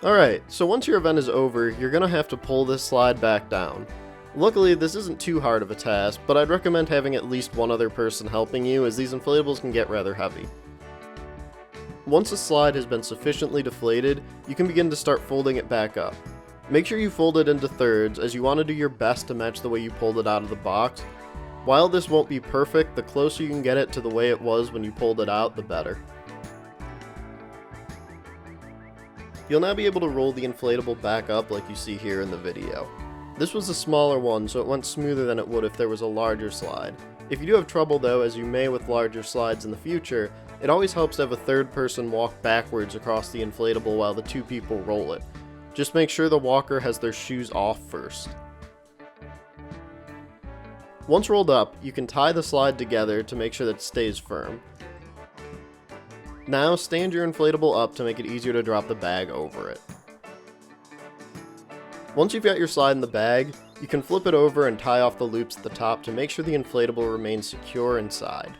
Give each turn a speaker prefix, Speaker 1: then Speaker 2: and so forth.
Speaker 1: Alright, so once your event is over, you're going to have to pull this slide back down. Luckily, this isn't too hard of a task, but I'd recommend having at least one other person helping you, as these inflatables can get rather heavy. Once the slide has been sufficiently deflated, you can begin to start folding it back up. Make sure you fold it into thirds, as you want to do your best to match the way you pulled it out of the box. While this won't be perfect, the closer you can get it to the way it was when you pulled it out, the better. You'll now be able to roll the inflatable back up like you see here in the video. This was a smaller one, so it went smoother than it would if there was a larger slide. If you do have trouble though, as you may with larger slides in the future, it always helps to have a third person walk backwards across the inflatable while the two people roll it. Just make sure the walker has their shoes off first. Once rolled up, you can tie the slide together to make sure that it stays firm. Now stand your inflatable up to make it easier to drop the bag over it. Once you've got your slide in the bag, you can flip it over and tie off the loops at the top to make sure the inflatable remains secure inside.